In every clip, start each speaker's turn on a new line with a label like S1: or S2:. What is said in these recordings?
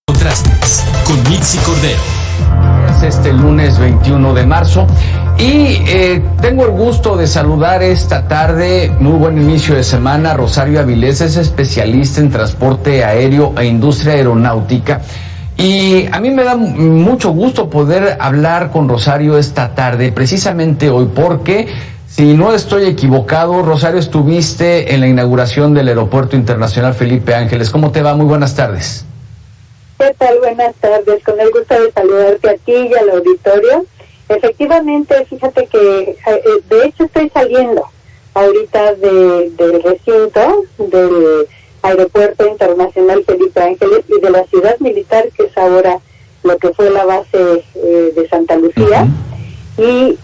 S1: Contrastes con Mitzi Cordero.
S2: Este lunes 21 de marzo y tengo el gusto de saludar esta tarde, muy buen inicio de semana, Rosario Avilés, es especialista en transporte aéreo e industria aeronáutica. Y a mí me da mucho gusto poder hablar con Rosario esta tarde, precisamente hoy, porque si no estoy equivocado, Rosario, estuviste en la inauguración del Aeropuerto Internacional Felipe Ángeles. ¿Cómo te va? Muy buenas tardes.
S3: ¿Qué tal? Buenas tardes. Con el gusto de saludarte a ti y al auditorio. Efectivamente, fíjate que de hecho estoy saliendo ahorita del recinto del Aeropuerto Internacional Felipe Ángeles y de la ciudad militar, que es ahora lo que fue la base de Santa Lucía. Y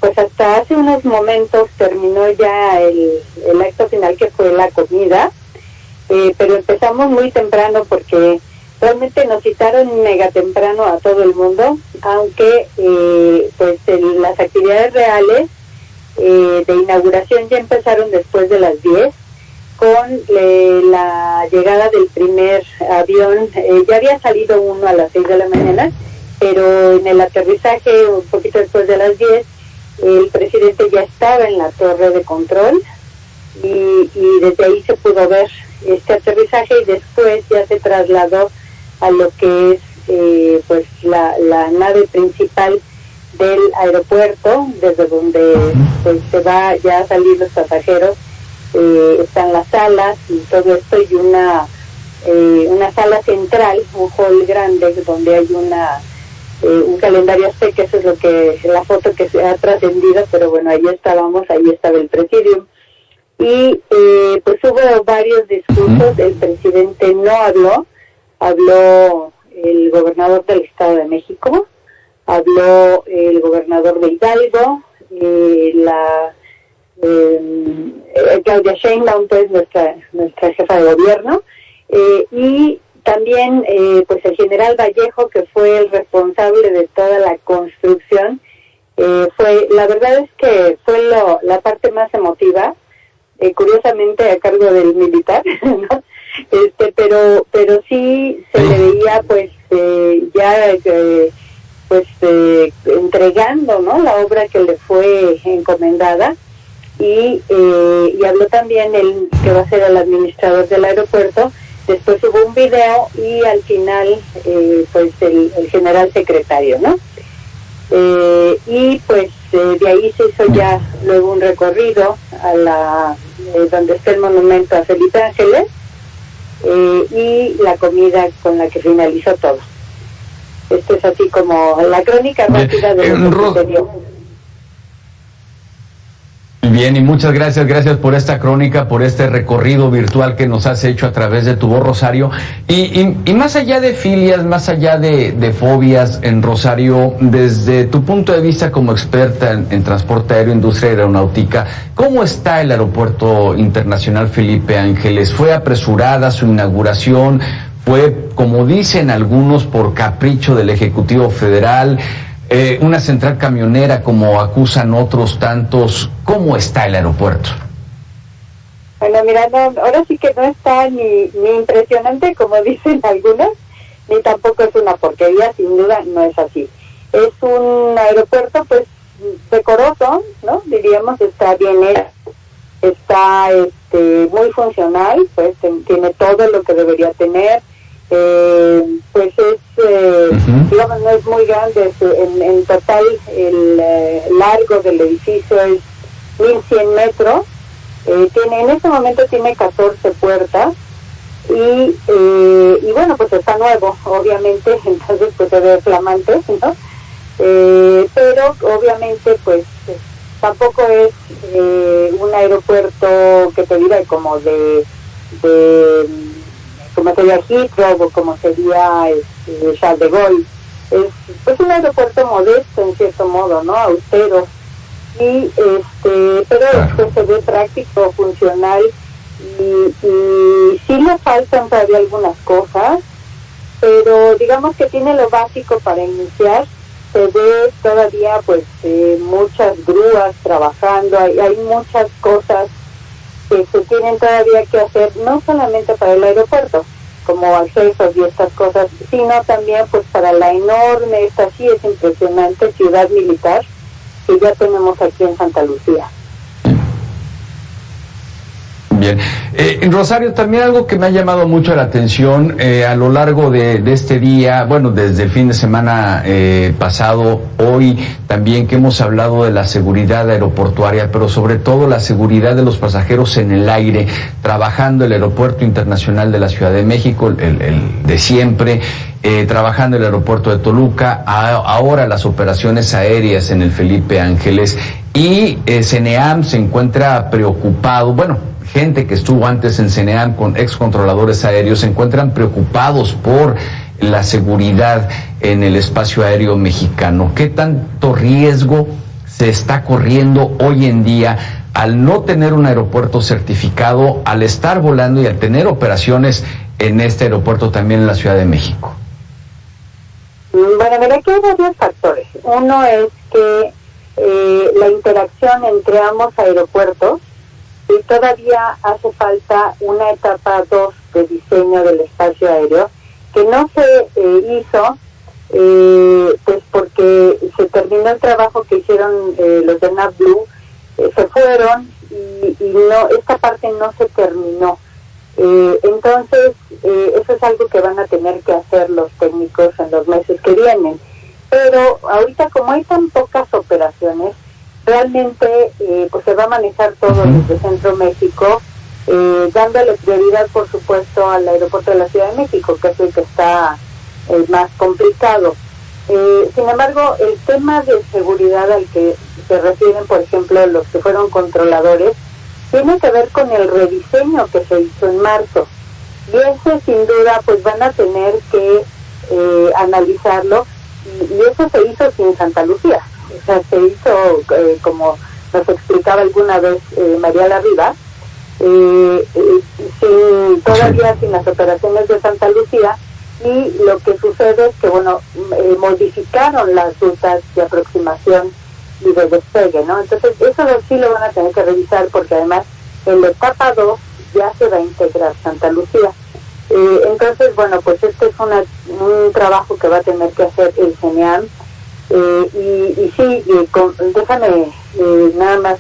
S3: pues hasta hace unos momentos terminó ya el acto final, que fue la comida, pero empezamos muy temprano porque realmente nos citaron mega temprano a todo el mundo, aunque pues las actividades reales de inauguración ya empezaron después de las 10, con la llegada del primer avión. Ya había salido uno a las 6 de la mañana, pero en el aterrizaje, un poquito después de las 10, el presidente ya estaba en la torre de control y desde ahí se pudo ver este aterrizaje, y después ya se trasladó a lo que es pues la nave principal del aeropuerto, desde donde pues se va ya a salir los pasajeros. Están las salas y todo esto, y una sala central, un hall grande donde hay un calendario azteca. Eso es lo que la foto que se ha trascendido, pero bueno, ahí estábamos, ahí estaba el presidium. Y pues hubo varios discursos. El presidente no habló el gobernador del Estado de México, habló el gobernador de Hidalgo, Claudia Sheinbaum, pues nuestra jefa de gobierno, y también pues el general Vallejo, que fue el responsable de toda la construcción. La verdad es que fue la parte más emotiva, curiosamente a cargo del militar, ¿no? Pero sí se le veía pues entregando, ¿no?, la obra que le fue encomendada, y habló también el que va a ser el administrador del aeropuerto. Después hubo un video y al final pues el general secretario, ¿no? Y pues de ahí se hizo ya luego un recorrido a donde está el monumento a Felipe Ángeles, y la comida con la que finalizó todo. Esto es así como la crónica rápida de lo que sucedió.
S2: Bien, y muchas gracias por esta crónica, por este recorrido virtual que nos has hecho a través de tu voz, Rosario. Y más allá de filias, más allá de fobias, en Rosario, desde tu punto de vista como experta en transporte aéreo, industria aeronáutica, ¿cómo está el Aeropuerto Internacional Felipe Ángeles? ¿Fue apresurada su inauguración? ¿Fue, como dicen algunos, por capricho del Ejecutivo Federal? Una central camionera, como acusan otros tantos. ¿Cómo está el aeropuerto?
S3: Bueno, mira, ahora sí que no está ni impresionante, como dicen algunos, ni tampoco es una porquería. Sin duda no es así. Es un aeropuerto pues decoroso, ¿no? Diríamos, está bien hecho, está muy funcional, pues tiene todo lo que debería tener. Pues es, digamos, no es muy grande. En total el largo del edificio es 1100 metros. En este momento tiene 14 puertas y bueno, pues está nuevo, obviamente, entonces pues se ve flamante, ¿no? Pero obviamente pues tampoco es un aeropuerto que te diga como como sería Heathrow o como sería Charles de Gaulle. Es pues un aeropuerto modesto en cierto modo, ¿no? Austero, y pero pues se ve práctico, funcional, y sí le faltan todavía algunas cosas, pero digamos que tiene lo básico para iniciar. Se ve todavía pues muchas grúas trabajando, hay muchas cosas que se tienen todavía que hacer, no solamente para el aeropuerto, como accesos y estas cosas, sino también pues para la enorme, esta sí es impresionante, ciudad militar que ya tenemos aquí en Santa Lucía.
S2: Bien. Rosario, también algo que me ha llamado mucho la atención a lo largo de este día, bueno, desde el fin de semana pasado, hoy también que hemos hablado de la seguridad aeroportuaria, pero sobre todo la seguridad de los pasajeros en el aire, trabajando el Aeropuerto Internacional de la Ciudad de México, el de siempre, trabajando el aeropuerto de Toluca, ahora las operaciones aéreas en el Felipe Ángeles, y CENEAM se encuentra preocupado, bueno, gente que estuvo antes en CENEAM con excontroladores aéreos se encuentran preocupados por la seguridad en el espacio aéreo mexicano. ¿Qué tanto riesgo se está corriendo hoy en día al no tener un aeropuerto certificado, al estar volando y al tener operaciones en este aeropuerto también en la Ciudad de México?
S3: Bueno, mira que hay varios factores. Uno es que la interacción entre ambos aeropuertos, y todavía hace falta una etapa 2 de diseño del espacio aéreo que no se hizo pues porque se terminó el trabajo que hicieron los de NavBlue, se fueron y no, esta parte no se terminó. Entonces eso es algo que van a tener que hacer los técnicos en los meses que vienen, pero ahorita como hay tan pocas operaciones, realmente pues se va a manejar todo desde Centro México, dándole prioridad por supuesto al aeropuerto de la Ciudad de México, que es el que está más complicado. Sin embargo, el tema de seguridad al que se refieren, por ejemplo, los que fueron controladores, tiene que ver con el rediseño que se hizo en marzo, y ese sin duda pues van a tener que analizarlo, y eso se hizo sin Santa Lucía. O sea, se hizo, como nos explicaba alguna vez María Larriba, todavía sin las operaciones de Santa Lucía, y lo que sucede es que, bueno, modificaron las rutas de aproximación y de despegue, ¿no? Entonces, eso sí lo van a tener que revisar, porque además en la etapa 2 ya se va a integrar Santa Lucía. Entonces, bueno, pues este es un trabajo que va a tener que hacer el CENEAM. Déjame nada más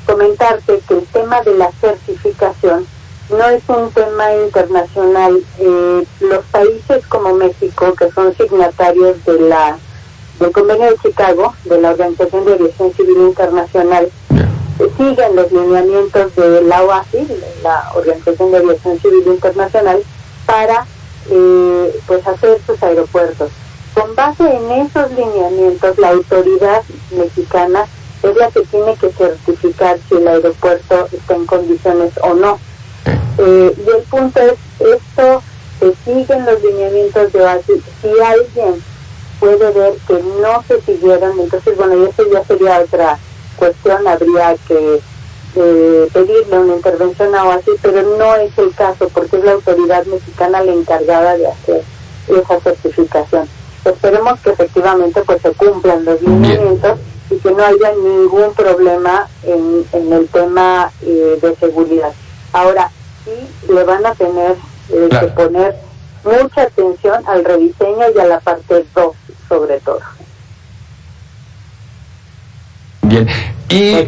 S3: comentarte que el tema de la certificación no es un tema internacional. Los países como México, que son signatarios del Convenio de Chicago, de la Organización de Aviación Civil Internacional, siguen los lineamientos de la OACI, la Organización de Aviación Civil Internacional, para pues hacer sus aeropuertos. Con base en esos lineamientos, la autoridad mexicana es la que tiene que certificar si el aeropuerto está en condiciones o no. Y el punto es, esto se siguen los lineamientos de OACI. Si alguien puede ver que no se siguieron, entonces, bueno, y eso ya sería otra cuestión, habría que pedirle una intervención a OACI, pero no es el caso, porque es la autoridad mexicana la encargada de hacer esa certificación. Esperemos que efectivamente pues se cumplan los lineamientos y que no haya ningún problema en el tema de seguridad. Ahora, sí le van a tener que poner mucha atención al rediseño y a la parte 2 sobre todo.
S2: Bien, y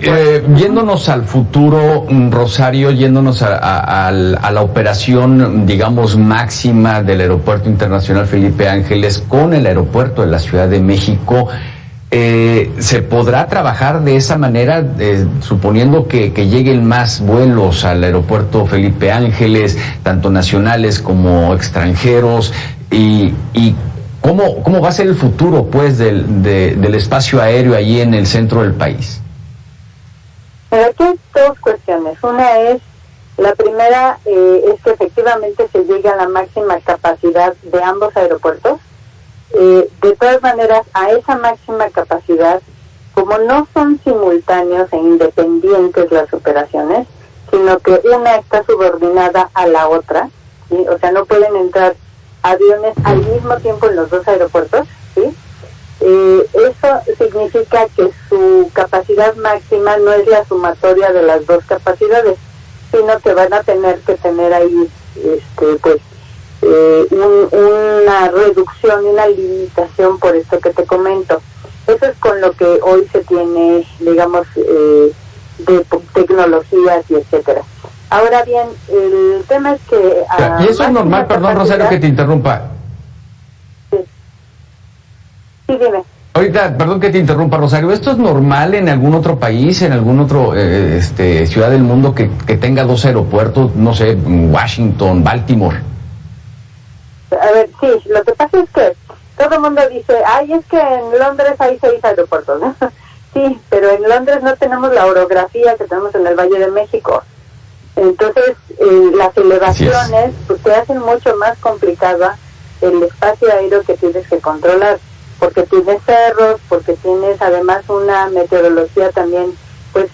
S2: yéndonos al futuro, Rosario, yéndonos a la operación, digamos, máxima del Aeropuerto Internacional Felipe Ángeles con el aeropuerto de la Ciudad de México, ¿se podrá trabajar de esa manera, suponiendo que lleguen más vuelos al aeropuerto Felipe Ángeles, tanto nacionales como extranjeros, y ¿Cómo va a ser el futuro, pues, del espacio aéreo allí en el centro del país?
S3: Aquí hay dos cuestiones. Una es, la primera es que efectivamente se llegue a la máxima capacidad de ambos aeropuertos. De todas maneras, a esa máxima capacidad, como no son simultáneos e independientes las operaciones, sino que una está subordinada a la otra, ¿sí? O sea, no pueden entrar aviones al mismo tiempo en los dos aeropuertos, ¿sí? Eso significa que su capacidad máxima no es la sumatoria de las dos capacidades, sino que van a tener que tener ahí pues una reducción, una limitación por esto que te comento. Eso es con lo que hoy se tiene, digamos, de tecnologías y etcétera. Ahora bien, el tema es que...
S2: Y eso es normal, perdón Rosario que te interrumpa.
S3: Sí, sí, dime.
S2: Ahorita, perdón que te interrumpa, Rosario, ¿esto es normal en algún otro país, en algún otro ciudad del mundo que tenga dos aeropuertos, no sé, Washington, Baltimore?
S3: A ver, sí, lo que pasa es que todo el mundo dice, ay, es que en Londres hay 6 aeropuertos, ¿no? Sí, pero en Londres no tenemos la orografía que tenemos en el Valle de México. Entonces, las elevaciones pues te hacen mucho más complicada el espacio aéreo que tienes que controlar, porque tienes cerros, porque tienes además una meteorología también pues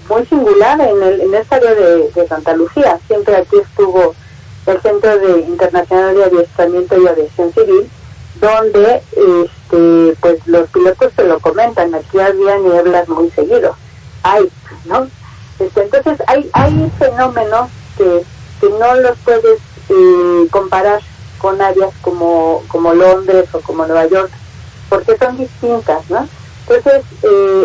S3: muy singular en esta área de Santa Lucía. Siempre aquí estuvo el Centro Internacional de Adiestramiento y Aviación Civil, donde pues los pilotos se lo comentan, aquí había nieblas muy seguido, ¿no? Entonces hay fenómenos que no los puedes comparar con áreas como Londres o como Nueva York, porque son distintas, ¿no? Entonces,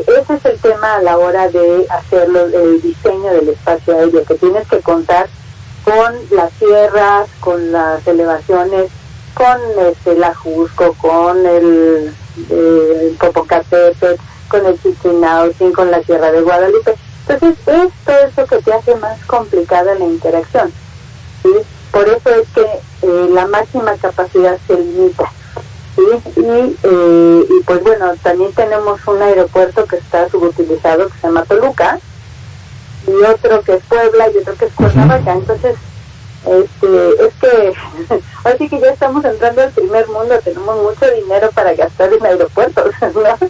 S3: ese es el tema a la hora de hacerlo, el diseño del espacio aéreo, que tienes que contar con las sierras, con las elevaciones, con el Ajusco, con el Popocatépetl, con el Chichináutzin, con la Sierra de Guadalupe. Entonces, es todo eso que te hace más complicada la interacción, ¿sí? Por eso es que la máxima capacidad se limita, ¿sí? Y pues bueno, también tenemos un aeropuerto que está subutilizado, que se llama Toluca, y otro que es Puebla, y otro que es Cuernavaca. Entonces, es que así que ya estamos entrando al primer mundo, tenemos mucho dinero para gastar en aeropuertos, ¿no?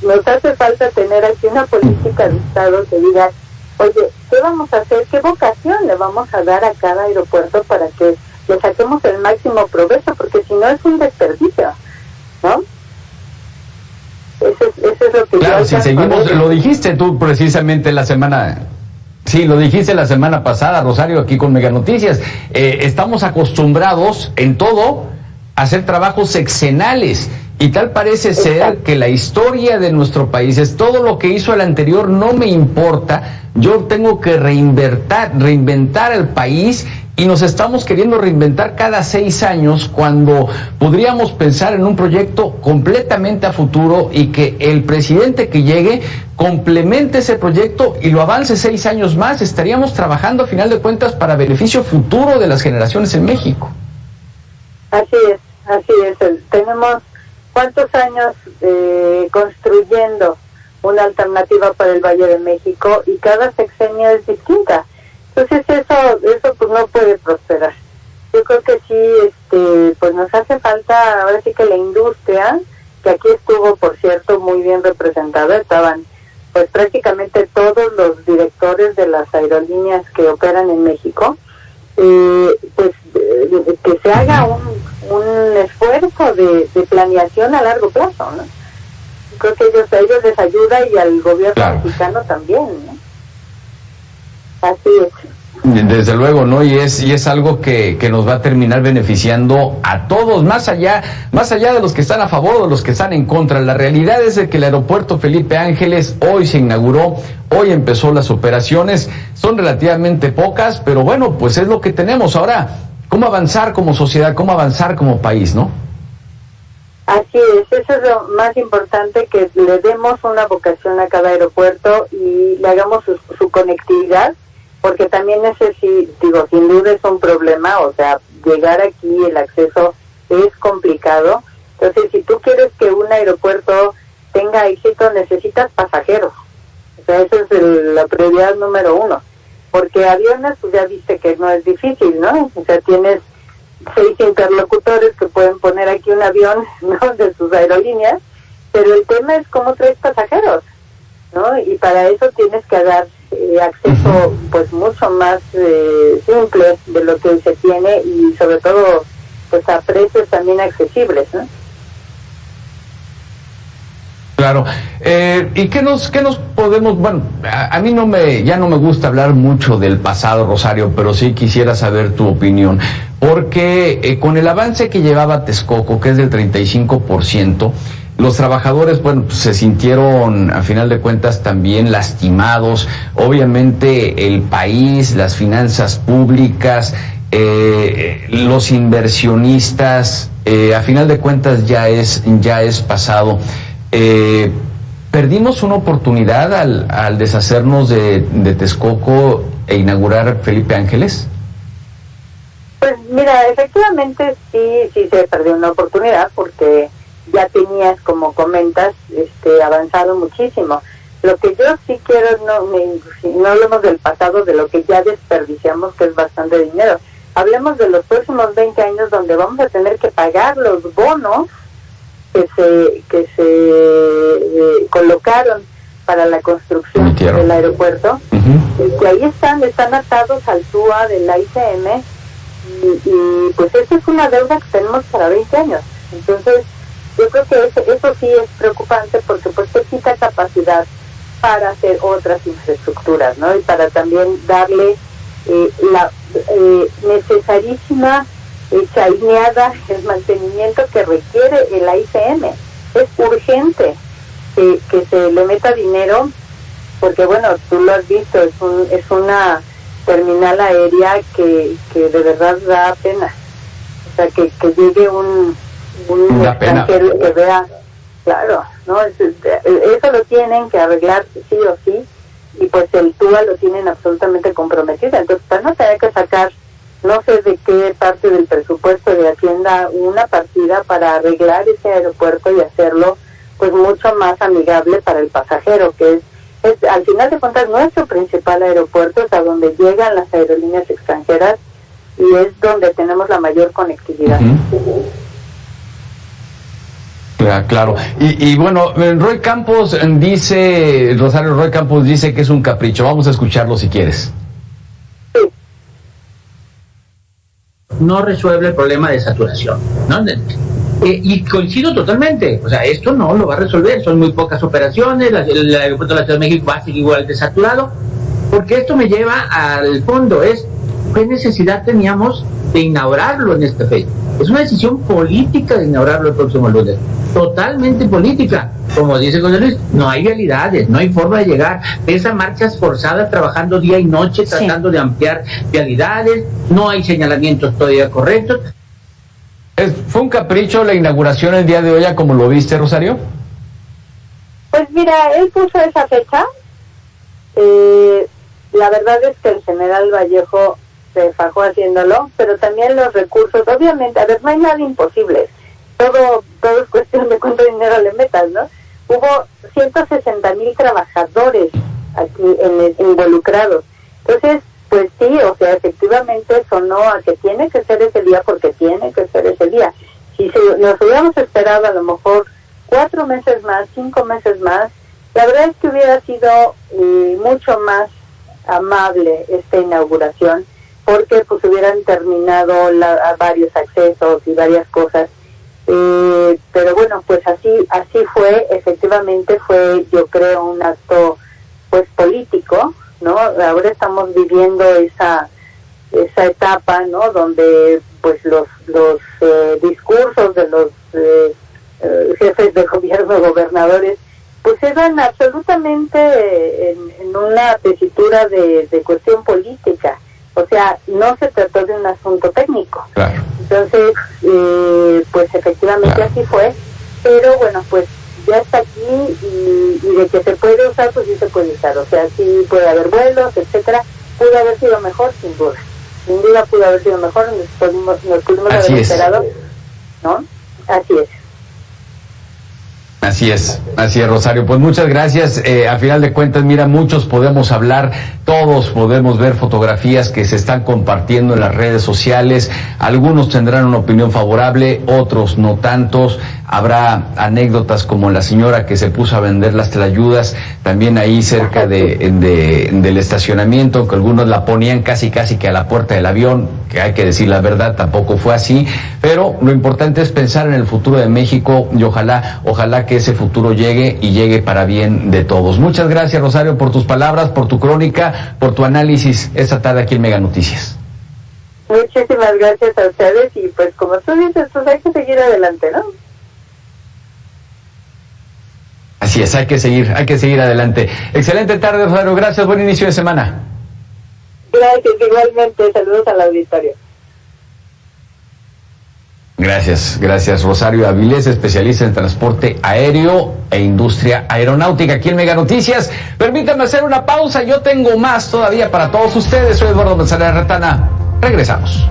S3: Nos hace falta tener aquí una política de Estado que diga, oye, ¿qué vamos a hacer? ¿Qué vocación le vamos a dar a cada aeropuerto para que le saquemos el máximo provecho? Porque si no es un desperdicio, ¿no? Eso es lo que
S2: claro, si seguimos, lo dijiste tú precisamente la semana... Sí, lo dijiste la semana pasada, Rosario, aquí con Mega Noticias. Estamos acostumbrados en todo a hacer trabajos sexenales. Y tal parece ser que la historia de nuestro país es todo lo que hizo el anterior, no me importa, yo tengo que reinventar el país, y nos estamos queriendo reinventar cada 6 años cuando podríamos pensar en un proyecto completamente a futuro y que el presidente que llegue complemente ese proyecto y lo avance 6 años más. Estaríamos trabajando a final de cuentas para beneficio futuro de las generaciones en México.
S3: Así es. Tenemos ¿cuántos años construyendo una alternativa para el Valle de México? Y cada sexenio es distinta. Entonces eso pues no puede prosperar. Yo creo que sí, pues nos hace falta, ahora sí que la industria, que aquí estuvo, por cierto, muy bien representada, estaban pues prácticamente todos los directores de las aerolíneas que operan en México, pues que se haga un esfuerzo de planeación a largo plazo, ¿no? Creo que a ellos les ayuda, y al gobierno mexicano también, ¿no? Así es.
S2: Desde luego, ¿no? Y es algo que nos va a terminar beneficiando a todos, más allá de los que están a favor o de los que están en contra. La realidad es de que el aeropuerto Felipe Ángeles hoy se inauguró, hoy empezó las operaciones, son relativamente pocas, pero bueno, pues es lo que tenemos. Ahora, ¿cómo avanzar como sociedad, cómo avanzar como país, no?
S3: Así es, eso es lo más importante, que le demos una vocación a cada aeropuerto y le hagamos su conectividad, porque también ese sí, digo, sin duda es un problema. O sea, llegar aquí, el acceso es complicado. Entonces, si tú quieres que un aeropuerto tenga éxito, necesitas pasajeros. O sea, esa es la prioridad número 1. Porque aviones, pues ya viste que no es difícil, ¿no? O sea, tienes 6 interlocutores que pueden poner aquí un avión, ¿no?, de sus aerolíneas, pero el tema es cómo traes pasajeros, ¿no? Y para eso tienes que dar acceso pues mucho más simple de lo que se tiene, y sobre todo pues a precios también accesibles, ¿no?
S2: Claro. ¿Y qué nos podemos, bueno, a mí ya no me gusta hablar mucho del pasado, Rosario, pero sí quisiera saber tu opinión, porque con el avance que llevaba Texcoco, que es del 35%, los trabajadores, bueno, pues, se sintieron, a final de cuentas, también lastimados. Obviamente, el país, las finanzas públicas, los inversionistas, a final de cuentas ya es pasado. Perdimos una oportunidad al deshacernos de Texcoco e inaugurar Felipe Ángeles.
S3: Pues mira, efectivamente sí se perdió una oportunidad porque ya tenías, como comentas, avanzado muchísimo. Lo que yo sí quiero, no hablemos del pasado, de lo que ya desperdiciamos, que es bastante dinero. Hablemos de los próximos 20 años donde vamos a tener que pagar los bonos que se colocaron para la construcción del aeropuerto, que ahí están atados al TUA de la ICM, y pues esa es una deuda que tenemos para 20 años. Entonces yo creo que eso sí es preocupante, porque pues te quita capacidad para hacer otras infraestructuras, ¿no? Y para también darle la necesarísima chaineada, el mantenimiento que requiere el ICM. Es urgente que se le meta dinero, porque bueno, tú lo has visto, es una terminal aérea que de verdad da pena. O sea, que llegue un extranjero que vea, claro, ¿no? Eso lo tienen que arreglar sí o sí, y pues el TUA lo tienen absolutamente comprometido. Entonces, para no tener que sacar, no sé de qué parte del presupuesto de Hacienda, una partida para arreglar ese aeropuerto y hacerlo pues mucho más amigable para el pasajero, que es al final de cuentas nuestro principal aeropuerto, es a donde llegan las aerolíneas extranjeras y es donde tenemos la mayor conectividad.
S2: Claro. Y bueno, Roy Campos dice, Rosario Roy Campos dice que es un capricho. Vamos a escucharlo si quieres.
S4: No resuelve el problema de saturación, ¿no? Y coincido totalmente, o sea, esto no lo va a resolver, son muy pocas operaciones, el aeropuerto de la Ciudad de México va a seguir igual de saturado, porque esto me lleva al fondo, ¿qué necesidad teníamos de inaugurarlo en esta fecha? Es una decisión política de inaugurarlo el próximo lunes, totalmente política. Como dice José Luis, no hay vialidades, no hay forma de llegar. Esa marchas forzadas trabajando día y noche, tratando de ampliar vialidades, no hay señalamientos todavía correctos.
S2: ¿Fue un capricho la inauguración el día de hoy, como lo viste, Rosario?
S3: Pues mira, él puso esa fecha. La verdad es que el general Vallejo se fajó haciéndolo, pero también los recursos, obviamente, a ver, no hay nada imposible. Todo es cuestión de cuánto dinero le metas, ¿no? Hubo 160,000 trabajadores aquí involucrados. Entonces, pues sí, o sea, efectivamente sonó a que tiene que ser ese día porque tiene que ser ese día. Si nos hubiéramos esperado a lo mejor 4 meses más, 5 meses más, la verdad es que hubiera sido mucho más amable esta inauguración, porque pues hubieran terminado varios accesos y varias cosas. Pero bueno, pues así fue, efectivamente fue, yo creo, un acto pues político, ¿no? Ahora estamos viviendo esa etapa, ¿no? Donde pues los discursos de los jefes de gobierno, gobernadores, pues eran absolutamente en una tesitura de cuestión política. O sea, no se trató de un asunto técnico.
S2: Claro.
S3: Entonces, pues efectivamente así fue, pero bueno, pues ya está aquí y de que se puede usar, pues sí se puede usar. O sea, sí puede haber vuelos, etcétera. Pudo haber sido mejor, sin duda. Sin duda pudo haber sido mejor, nos pudimos haber esperado, ¿no? Así es.
S2: Así es, Rosario. Pues muchas gracias. A final de cuentas, mira, muchos podemos hablar, todos podemos ver fotografías que se están compartiendo en las redes sociales. Algunos tendrán una opinión favorable, otros no tantos. habrá anécdotas como la señora que se puso a vender las tlayudas también ahí cerca del estacionamiento, que algunos la ponían casi que a la puerta del avión, que hay que decir la verdad, tampoco fue así, pero lo importante es pensar en el futuro de México y ojalá que ese futuro llegue y llegue para bien de todos. Muchas gracias, Rosario, por tus palabras, por tu crónica, por tu análisis esta tarde aquí en Mega Noticias.
S3: Muchísimas gracias a ustedes y pues como tú dices, pues hay que seguir adelante, ¿no?
S2: Así es, hay que seguir adelante. Excelente tarde, Rosario, gracias, buen inicio de semana.
S3: Gracias, igualmente, saludos al auditorio.
S2: Gracias, Rosario Avilés, especialista en transporte aéreo e industria aeronáutica aquí en Mega Noticias. Permítanme hacer una pausa, yo tengo más todavía para todos ustedes. Soy Eduardo González Retana. Regresamos.